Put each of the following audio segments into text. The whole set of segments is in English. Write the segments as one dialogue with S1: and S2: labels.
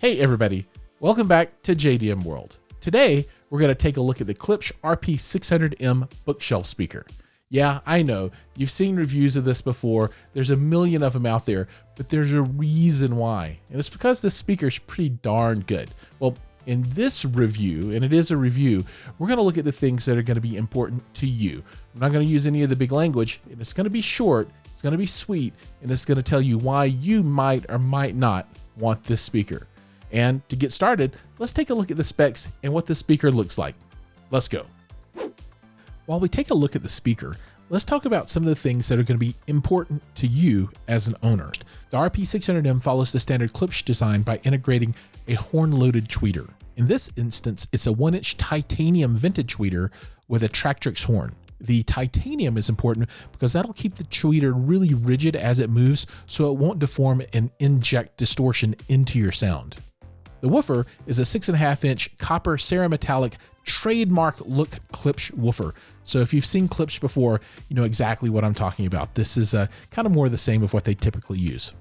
S1: Hey everybody, welcome back to JDM World. Today, we're going to take a look at the Klipsch RP-600M Bookshelf Speaker. Yeah, I know, you've seen reviews of this before, there's a million of them out there, but there's a reason why, and it's because this speaker is pretty darn good. Well, in this review, and it is a review, we're going to look at the things that are going to be important to you. I'm not going to use any of the big language, and it's going to be short, it's going to be sweet, and it's going to tell you why you might or might not want this speaker. And to get started, let's take a look at the specs and what the speaker looks like. Let's go. While we take a look at the speaker, let's talk about some of the things that are going to be important to you as an owner. The RP-600M follows the standard Klipsch design by integrating a horn-loaded tweeter. In this instance, it's a 1-inch titanium vintage tweeter with a Tractrix horn. The titanium is important because that'll keep the tweeter really rigid as it moves so it won't deform and inject distortion into your sound. The woofer is a 6.5-inch copper cerametallic trademark look Klipsch woofer. So if you've seen Klipsch before, you know exactly what I'm talking about. This is kind of more the same of what they typically use.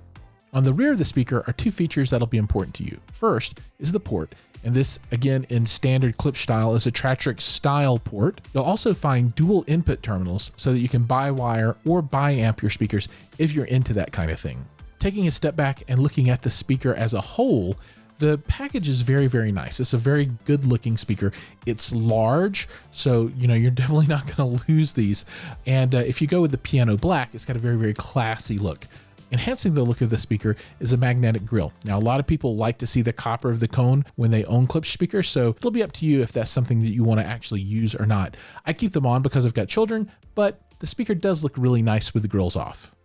S1: On the rear of the speaker are two features that'll be important to you. First is the port, and this again in standard Klipsch style is a Tractrix style port. You'll also find dual input terminals so that you can bi-wire or bi-amp your speakers if you're into that kind of thing. Taking a step back and looking at the speaker as a whole, the package is very, very nice. It's a very good looking speaker. It's large, so you're definitely not going to lose these. And if you go with the piano black, it's got a very, very classy look. Enhancing the look of the speaker is a magnetic grille. Now, a lot of people like to see the copper of the cone when they own Klipsch speakers, so it'll be up to you if that's something that you want to actually use or not. I keep them on because I've got children, but the speaker does look really nice with the grills off.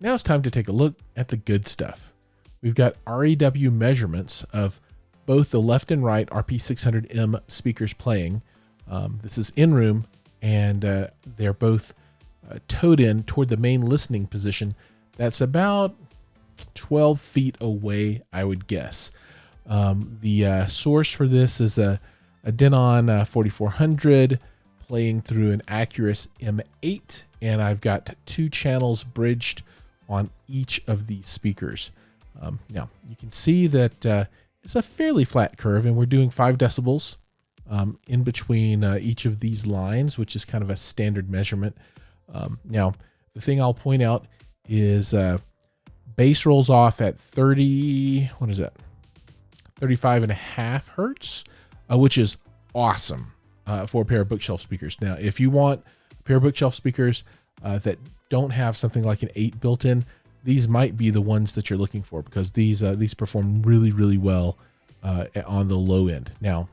S1: Now it's time to take a look at the good stuff. We've got REW measurements of both the left and right RP-600M speakers playing. This is in room, and they're both towed in toward the main listening position. That's about 12 feet away, I would guess. The source for this is a Denon 4400 playing through an Acurus M8, and I've got 2 channels bridged on each of these speakers. Now you can see that it's a fairly flat curve, and we're doing 5 decibels in between each of these lines, which is kind of a standard measurement. Now the thing I'll point out is bass rolls off at 35.5 hertz, which is awesome for a pair of bookshelf speakers. Now, if you want a pair of bookshelf speakers that don't have something like an 8 built in, these might be the ones that you're looking for, because these perform really, really well on the low end. Now,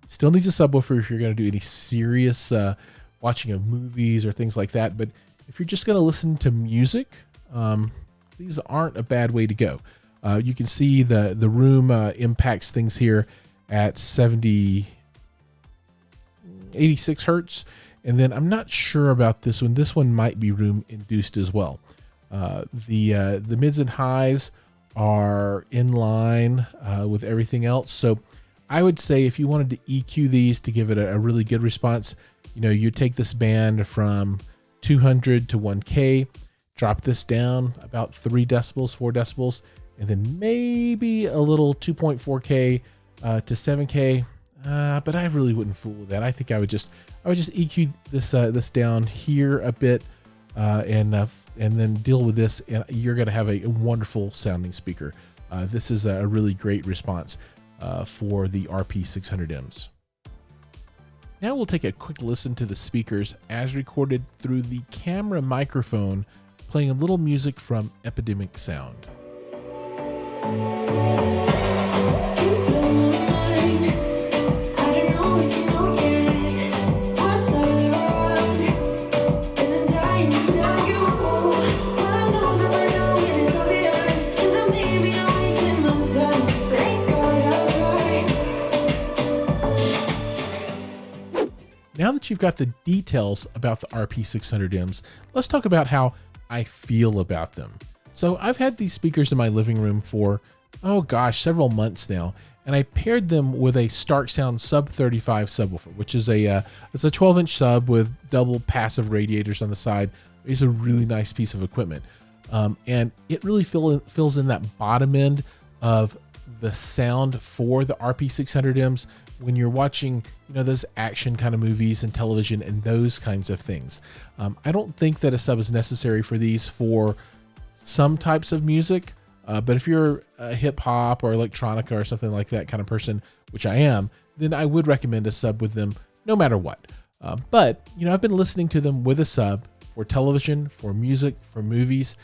S1: still needs a subwoofer if you're going to do any serious watching of movies or things like that. But if you're just going to listen to music, these aren't a bad way to go. You can see the room impacts things here at 86 hertz. And then I'm not sure about this one. This one might be room induced as well. The mids and highs are in line with everything else. So I would say if you wanted to EQ these to give it a really good response, you take this band from 200 to 1K, drop this down about 3 decibels, 4 decibels, and then maybe a little 2.4K to 7K. But I really wouldn't fool with that. I think I would just EQ this down here a bit. And then deal with this, and you're going to have a wonderful sounding speaker. This is a really great response for the RP-600Ms. Now we'll take a quick listen to the speakers as recorded through the camera microphone, playing a little music from Epidemic Sound. Now that you've got the details about the RP-600Ms, let's talk about how I feel about them. So I've had these speakers in my living room for, oh gosh, several months now, and I paired them with a Stark Sound Sub 35 subwoofer, which is it's a 12-inch sub with double passive radiators on the side. It's a really nice piece of equipment, and it really fills in that bottom end of the sound for the RP600Ms when you're watching, those action kind of movies and television and those kinds of things. I don't think that a sub is necessary for these for some types of music, but if you're a hip hop or electronica or something like that kind of person, which I am, then I would recommend a sub with them no matter what. But I've been listening to them with a sub for television, for music, for movies,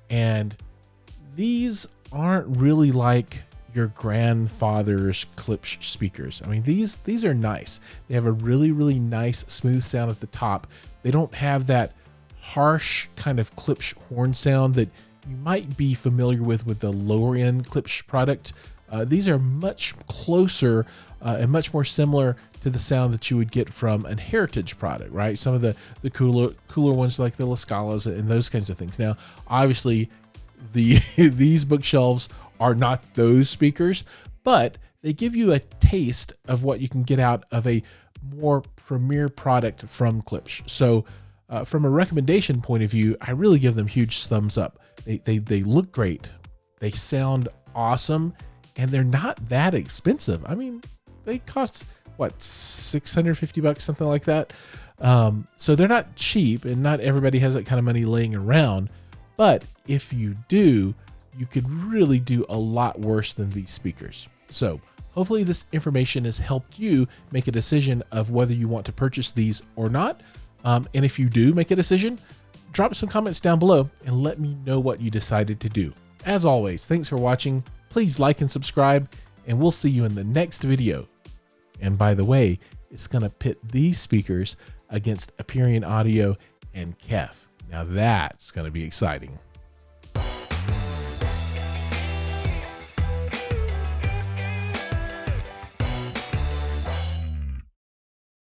S1: and these aren't really like your grandfather's Klipsch speakers. I mean, these are nice. They have a really, really nice smooth sound at the top. They don't have that harsh kind of Klipsch horn sound that you might be familiar with the lower end Klipsch product. These are much closer and much more similar to the sound that you would get from a heritage product, right? Some of the cooler ones like the La Scalas and those kinds of things. Now, obviously, these bookshelves are not those speakers, but they give you a taste of what you can get out of a more premier product from Klipsch. So from a recommendation point of view, I really give them huge thumbs up. They look great. They sound awesome, and they're not that expensive. I mean, they cost what, $650, something like that. So they're not cheap, and not everybody has that kind of money laying around. But if you do, you could really do a lot worse than these speakers. So hopefully this information has helped you make a decision of whether you want to purchase these or not. And if you do make a decision, drop some comments down below and let me know what you decided to do. As always, thanks for watching. Please like and subscribe, and we'll see you in the next video. And by the way, it's going to pit these speakers against Aperion Audio and KEF. Now that's going to be exciting.